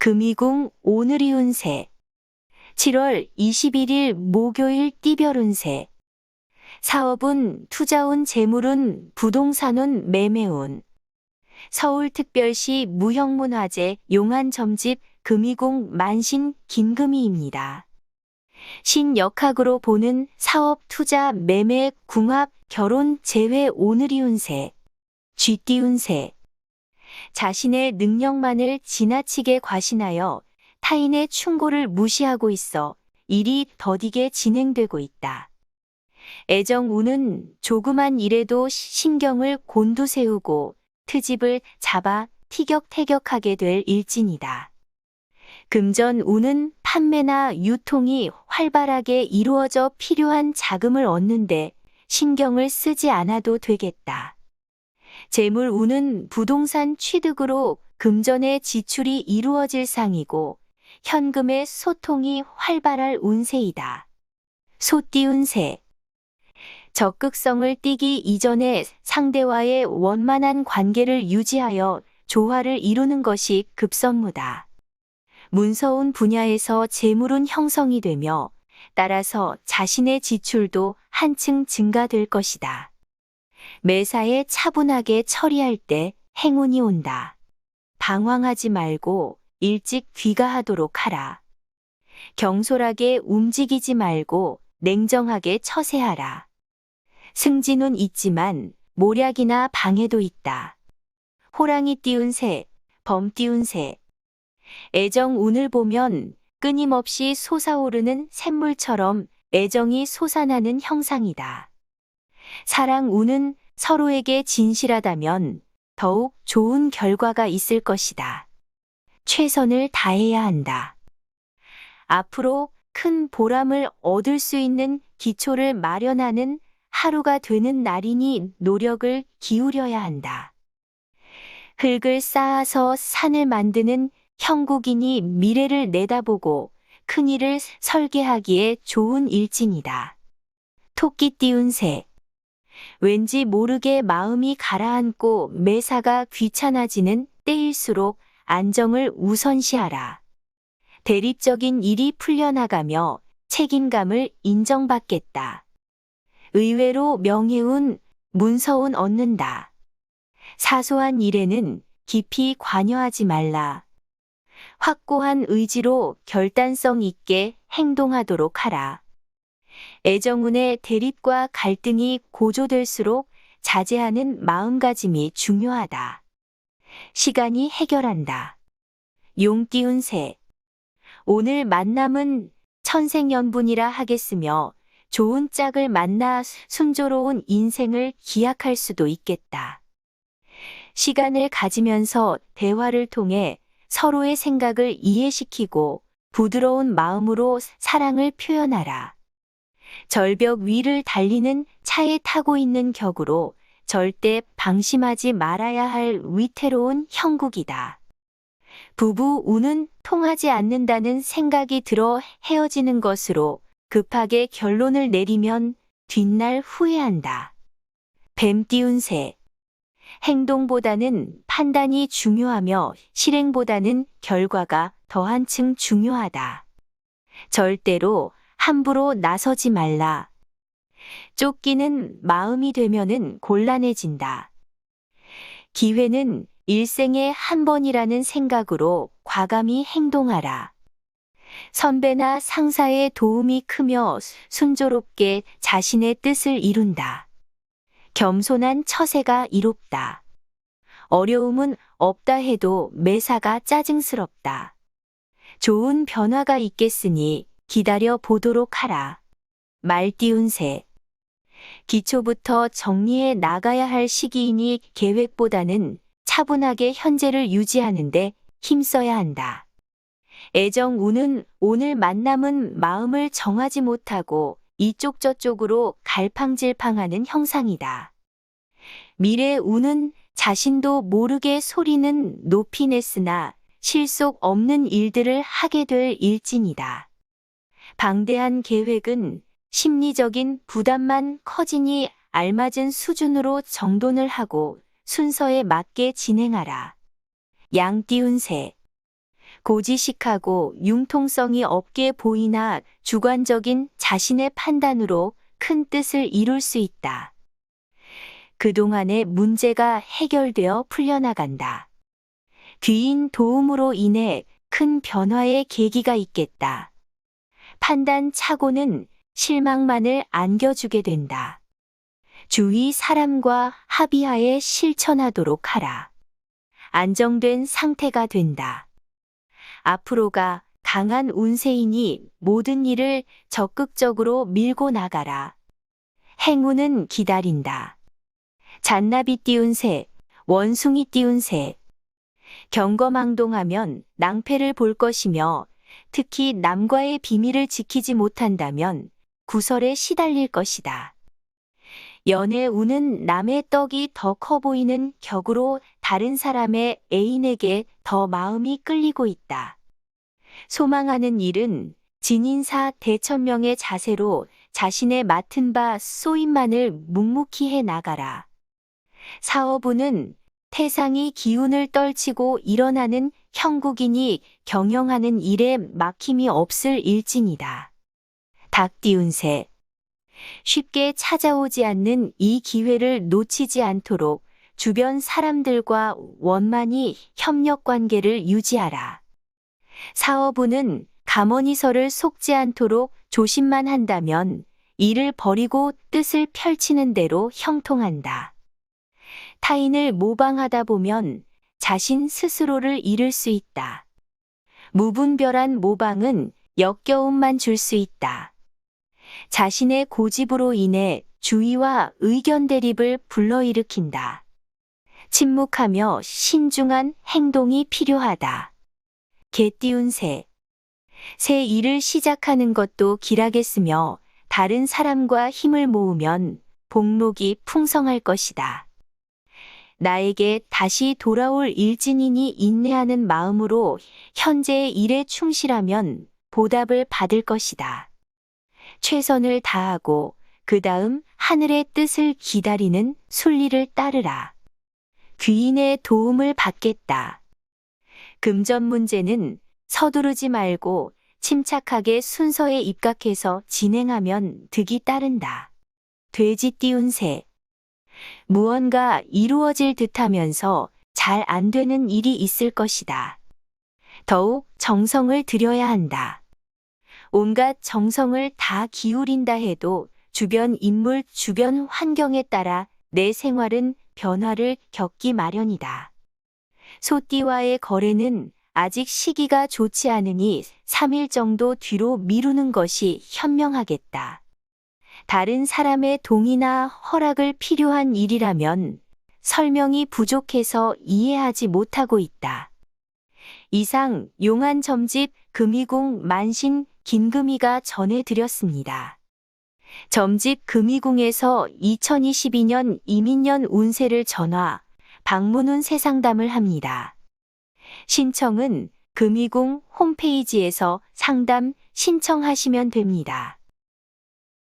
금이궁 오늘이 운세 7월 21일 목요일 띠별 운세 사업운, 투자운, 재물운, 부동산운, 매매운 서울특별시 무형문화재 용안점집 금이궁 만신 김금희입니다. 신역학으로 보는 사업, 투자, 매매, 궁합, 결혼, 재회 오늘이 운세 쥐띠 운세 자신의 능력만을 지나치게 과신하여 타인의 충고를 무시하고 있어 일이 더디게 진행되고 있다. 애정운은 조그만 일에도 신경을 곤두세우고 트집을 잡아 티격태격하게 될 일진이다. 금전운은 판매나 유통이 활발하게 이루어져 필요한 자금을 얻는데 신경을 쓰지 않아도 되겠다. 재물운은 부동산 취득으로 금전의 지출이 이루어질 상이고 현금의 소통이 활발할 운세이다. 소띠 운세 적극성을 띠기 이전에 상대와의 원만한 관계를 유지하여 조화를 이루는 것이 급선무다. 문서운 분야에서 재물운 형성이 되며 따라서 자신의 지출도 한층 증가될 것이다. 매사에 차분하게 처리할 때 행운이 온다. 방황하지 말고 일찍 귀가하도록 하라. 경솔하게 움직이지 말고 냉정하게 처세하라. 승진은 있지만 모략이나 방해도 있다. 호랑이 띠운 새, 범 띠운 새. 애정운을 보면 끊임없이 솟아오르는 샘물처럼 애정이 솟아나는 형상이다. 사랑운은 서로에게 진실하다면 더욱 좋은 결과가 있을 것이다. 최선을 다해야 한다. 앞으로 큰 보람을 얻을 수 있는 기초를 마련하는 하루가 되는 날이니 노력을 기울여야 한다. 흙을 쌓아서 산을 만드는 형국이니 미래를 내다보고 큰일을 설계하기에 좋은 일진이다. 토끼 띠운 새 왠지 모르게 마음이 가라앉고 매사가 귀찮아지는 때일수록 안정을 우선시하라. 대립적인 일이 풀려나가며 책임감을 인정받겠다. 의외로 명예운, 문서운 얻는다. 사소한 일에는 깊이 관여하지 말라. 확고한 의지로 결단성 있게 행동하도록 하라. 애정운의 대립과 갈등이 고조될수록 자제하는 마음가짐이 중요하다. 시간이 해결한다. 용 띠운 새 오늘 만남은 천생연분이라 하겠으며 좋은 짝을 만나 순조로운 인생을 기약할 수도 있겠다. 시간을 가지면서 대화를 통해 서로의 생각을 이해시키고 부드러운 마음으로 사랑을 표현하라. 절벽 위를 달리는 차에 타고 있는 격으로 절대 방심하지 말아야 할 위태로운 형국이다. 부부 운은 통하지 않는다는 생각이 들어 헤어지는 것으로 급하게 결론을 내리면 뒷날 후회한다. 뱀 띠운 새 행동보다는 판단이 중요하며 실행보다는 결과가 더 한층 중요하다. 절대로 함부로 나서지 말라. 쫓기는 마음이 되면은 곤란해진다. 기회는 일생에 한 번이라는 생각으로 과감히 행동하라. 선배나 상사의 도움이 크며 순조롭게 자신의 뜻을 이룬다. 겸손한 처세가 이롭다. 어려움은 없다 해도 매사가 짜증스럽다. 좋은 변화가 있겠으니 기다려 보도록 하라. 말 띠운 새 기초부터 정리해 나가야 할 시기이니 계획보다는 차분하게 현재를 유지하는데 힘써야 한다. 애정운은 오늘 만남은 마음을 정하지 못하고 이쪽 저쪽으로 갈팡질팡하는 형상이다. 미래운은 자신도 모르게 소리는 높이 냈으나 실속 없는 일들을 하게 될 일진이다. 방대한 계획은 심리적인 부담만 커지니 알맞은 수준으로 정돈을 하고 순서에 맞게 진행하라. 양 띠운 새 고지식하고 융통성이 없게 보이나 주관적인 자신의 판단으로 큰 뜻을 이룰 수 있다. 그동안의 문제가 해결되어 풀려나간다. 귀인 도움으로 인해 큰 변화의 계기가 있겠다. 판단 착오는 실망만을 안겨주게 된다. 주위 사람과 합의하에 실천하도록 하라. 안정된 상태가 된다. 앞으로가 강한 운세이니 모든 일을 적극적으로 밀고 나가라. 행운은 기다린다. 잔나비 띄운 새, 원숭이 띄운 새. 경거망동하면 낭패를 볼 것이며 특히 남과의 비밀을 지키지 못한다면 구설에 시달릴 것이다. 연애 운은 남의 떡이 더 커 보이는 격으로 다른 사람의 애인에게 더 마음이 끌리고 있다. 소망하는 일은 진인사 대천명의 자세로 자신의 맡은 바 쏘임만을 묵묵히 해 나가라. 사업운은 태상이 기운을 떨치고 일어나는 형국인이 경영하는 일에 막힘이 없을 일진이다. 닭 띄운 새. 쉽게 찾아오지 않는 이 기회를 놓치지 않도록 주변 사람들과 원만히 협력 관계를 유지하라. 사업운은 가머니설을 속지 않도록 조심만 한다면 일을 버리고 뜻을 펼치는 대로 형통한다. 타인을 모방하다 보면 자신 스스로를 잃을 수 있다. 무분별한 모방은 역겨움만 줄 수 있다. 자신의 고집으로 인해 주의와 의견 대립을 불러일으킨다. 침묵하며 신중한 행동이 필요하다. 개 띄운 새. 새 일을 시작하는 것도 길하겠으며 다른 사람과 힘을 모으면 복록이 풍성할 것이다. 나에게 다시 돌아올 일진인이 인내하는 마음으로 현재의 일에 충실하면 보답을 받을 것이다. 최선을 다하고 그 다음 하늘의 뜻을 기다리는 순리를 따르라. 귀인의 도움을 받겠다. 금전 문제는 서두르지 말고 침착하게 순서에 입각해서 진행하면 득이 따른다. 돼지 띄운 새. 무언가 이루어질 듯하면서 잘 안 되는 일이 있을 것이다. 더욱 정성을 들여야 한다. 온갖 정성을 다 기울인다 해도 주변 인물, 주변 환경에 따라 내 생활은 변화를 겪기 마련이다. 소띠와의 거래는 아직 시기가 좋지 않으니 3일 정도 뒤로 미루는 것이 현명하겠다. 다른 사람의 동의나 허락을 필요한 일이라면 설명이 부족해서 이해하지 못하고 있다. 이상 용한 점집 금이궁 만신 김금이가 전해드렸습니다. 점집 금이궁에서 2022년 이민년 운세를 전화, 방문운 세상담을 합니다. 신청은 금이궁 홈페이지에서 상담 신청하시면 됩니다.